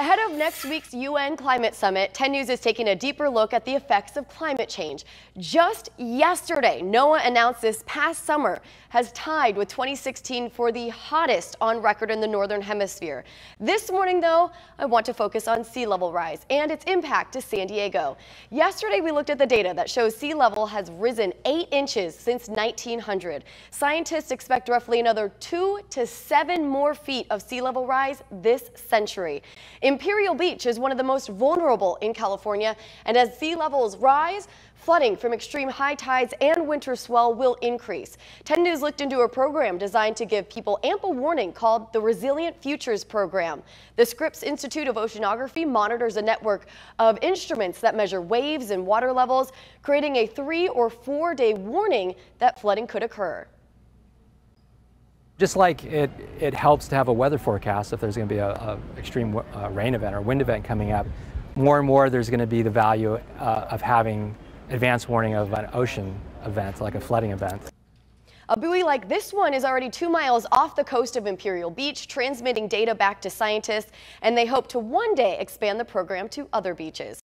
Ahead of next week's UN Climate Summit, 10 News is taking a deeper look at the effects of climate change. Just yesterday, NOAA announced this past summer has tied with 2016 for the hottest on record in the Northern Hemisphere. This morning, though, I want to focus on sea level rise and its impact to San Diego. Yesterday, we looked at the data that shows sea level has risen 8 inches since 1900. Scientists expect roughly another 2 to 7 more feet of sea level rise this century. Imperial Beach is one of the most vulnerable in California, and as sea levels rise, flooding from extreme high tides and winter swell will increase. 10 News looked into a program designed to give people ample warning called the Resilient Futures Program. The Scripps Institute of Oceanography monitors a network of instruments that measure waves and water levels, creating a 3 or 4 day warning that flooding could occur. Just like it helps to have a weather forecast if there's going to be a extreme rain event or wind event coming up, more and more there's going to be the value of having advance warning of an ocean event, like a flooding event. A buoy like this one is already 2 miles off the coast of Imperial Beach, transmitting data back to scientists, and they hope to one day expand the program to other beaches.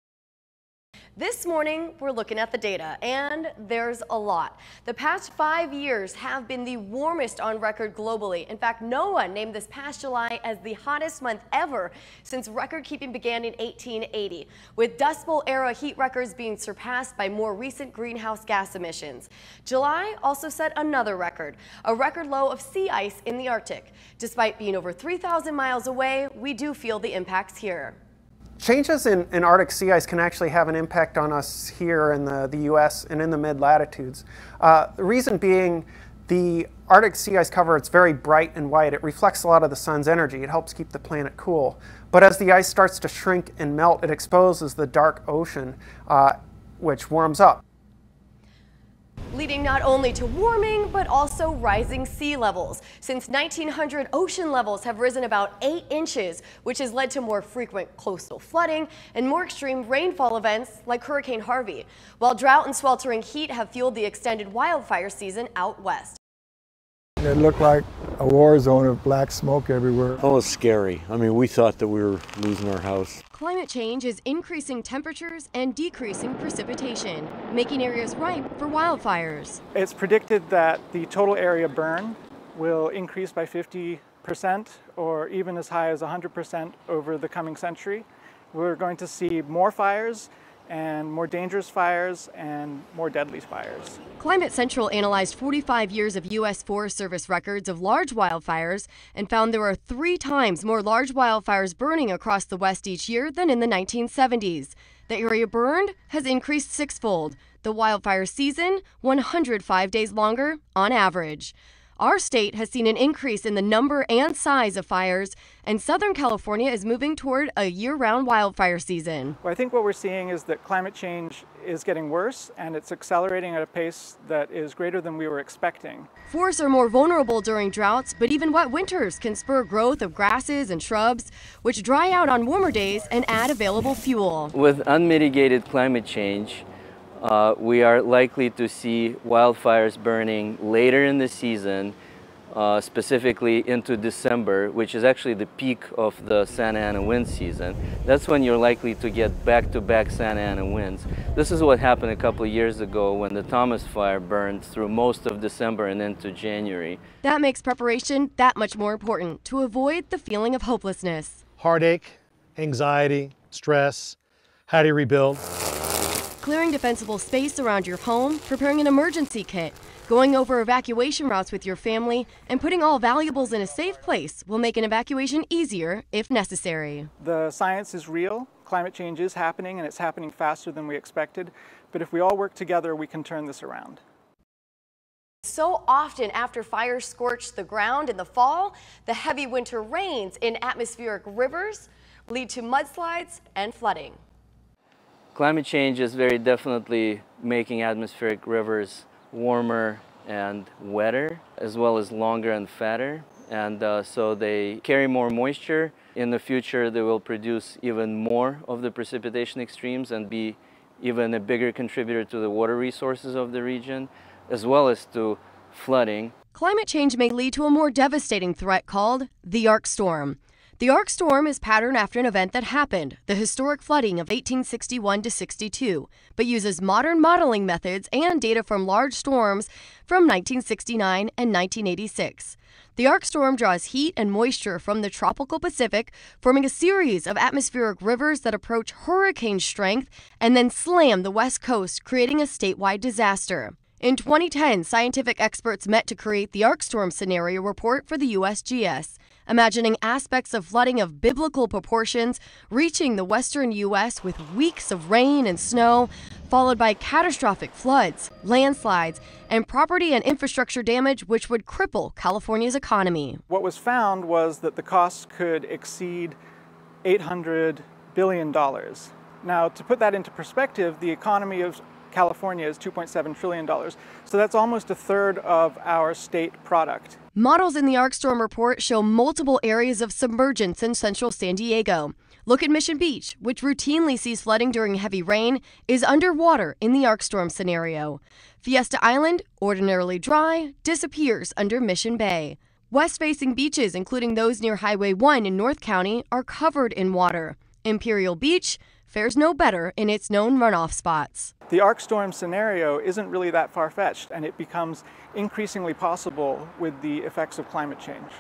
This morning, we're looking at the data, and there's a lot. The past 5 years have been the warmest on record globally. In fact, NOAA named this past July as the hottest month ever since record keeping began in 1880, with Dust Bowl era heat records being surpassed by more recent greenhouse gas emissions. July also set another record, a record low of sea ice in the Arctic. Despite being over 3,000 miles away, we do feel the impacts here. Changes in Arctic sea ice can actually have an impact on us here in the U.S. and in the mid-latitudes. The reason being, the Arctic sea ice cover, it's very bright and white. It reflects a lot of the sun's energy. It helps keep the planet cool. But as the ice starts to shrink and melt, it exposes the dark ocean, which warms up, leading not only to warming, but also rising sea levels. Since 1900, ocean levels have risen about 8 inches, which has led to more frequent coastal flooding and more extreme rainfall events like Hurricane Harvey, while drought and sweltering heat have fueled the extended wildfire season out west. It looked like a war zone of black smoke everywhere. Oh, it's scary. I mean, we thought that we were losing our house. Climate change is increasing temperatures and decreasing precipitation, making areas ripe for wildfires. It's predicted that the total area burned will increase by 50% or even as high as 100% over the coming century. We're going to see more fires and more dangerous fires and more deadly fires. Climate Central analyzed 45 years of U.S. Forest Service records of large wildfires and found there are 3 times more large wildfires burning across the West each year than in the 1970s. The area burned has increased 6-fold. The wildfire season, 105 days longer on average. Our state has seen an increase in the number and size of fires, and Southern California is moving toward a year-round wildfire season. Well, I think what we're seeing is that climate change is getting worse, and it's accelerating at a pace that is greater than we were expecting. Forests are more vulnerable during droughts, but even wet winters can spur growth of grasses and shrubs, which dry out on warmer days and add available fuel. With unmitigated climate change, we are likely to see wildfires burning later in the season, specifically into December, which is actually the peak of the Santa Ana wind season. That's when you're likely to get back-to-back Santa Ana winds. This is what happened a couple of years ago when the Thomas Fire burned through most of December and into January. That makes preparation that much more important to avoid the feeling of hopelessness. Heartache, anxiety, stress. How do you rebuild? Clearing defensible space around your home, preparing an emergency kit, going over evacuation routes with your family, and putting all valuables in a safe place will make an evacuation easier if necessary. The science is real, climate change is happening, and it's happening faster than we expected, but if we all work together, we can turn this around. So often after fires scorch the ground in the fall, the heavy winter rains in atmospheric rivers lead to mudslides and flooding. Climate change is very definitely making atmospheric rivers warmer and wetter, as well as longer and fatter. And so they carry more moisture. In the future, they will produce even more of the precipitation extremes and be even a bigger contributor to the water resources of the region, as well as to flooding. Climate change may lead to a more devastating threat called the Arc Storm. The Arc Storm is patterned after an event that happened, the historic flooding of 1861 to 62, but uses modern modeling methods and data from large storms from 1969 and 1986. The Arc Storm draws heat and moisture from the tropical Pacific, forming a series of atmospheric rivers that approach hurricane strength and then slam the West Coast, creating a statewide disaster. In 2010, scientific experts met to create the Arc Storm scenario report for the USGS, imagining aspects of flooding of biblical proportions reaching the western U.S. with weeks of rain and snow, followed by catastrophic floods, landslides, and property and infrastructure damage which would cripple California's economy. What was found was that the costs could exceed $800 billion. Now, to put that into perspective, the economy of California is $2.7 trillion. So that's almost a third of our state product. Models in the Arc Storm report show multiple areas of submergence in central San Diego. Look at Mission Beach, which routinely sees flooding during heavy rain, is underwater in the Arc Storm scenario. Fiesta Island, ordinarily dry, disappears under Mission Bay. West-facing beaches, including those near Highway 1 in North County, are covered in water. Imperial Beach fares no better in its known runoff spots. The Arc Storm scenario isn't really that far-fetched, and it becomes increasingly possible with the effects of climate change.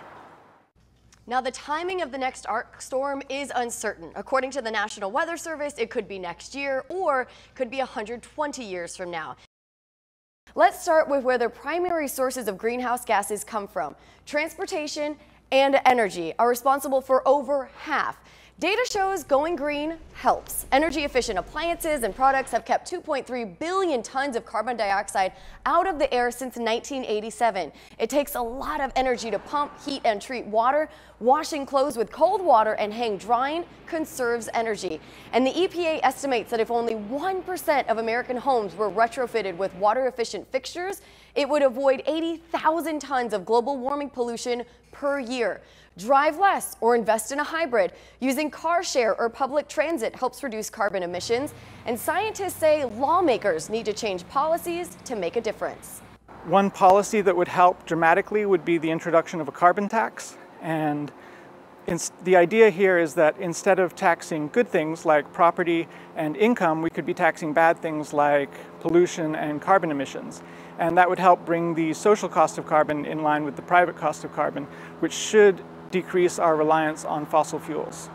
Now, the timing of the next Arc Storm is uncertain. According to the National Weather Service, it could be next year or could be 120 years from now. Let's start with where the primary sources of greenhouse gases come from. Transportation and energy are responsible for over half. Data shows going green helps. Energy-efficient appliances and products have kept 2.3 billion tons of carbon dioxide out of the air since 1987. It takes a lot of energy to pump, heat, and treat water. Washing clothes with cold water and hang drying conserves energy. And the EPA estimates that if only 1% of American homes were retrofitted with water-efficient fixtures, it would avoid 80,000 tons of global warming pollution per year. Drive less or invest in a hybrid. Using car share or public transit helps reduce carbon emissions, and scientists say lawmakers need to change policies to make a difference. One policy that would help dramatically would be the introduction of a carbon tax. And the idea here is that instead of taxing good things like property and income, we could be taxing bad things like pollution and carbon emissions. And that would help bring the social cost of carbon in line with the private cost of carbon, which should decrease our reliance on fossil fuels.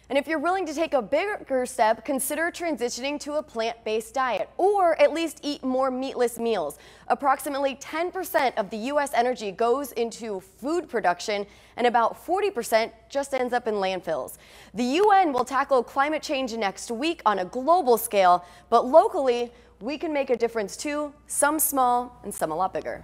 And if you're willing to take a bigger step, consider transitioning to a plant-based diet, or at least eat more meatless meals. Approximately 10% of the U.S. energy goes into food production, and about 40% just ends up in landfills. The UN will tackle climate change next week on a global scale, but locally, we can make a difference too, some small and some a lot bigger.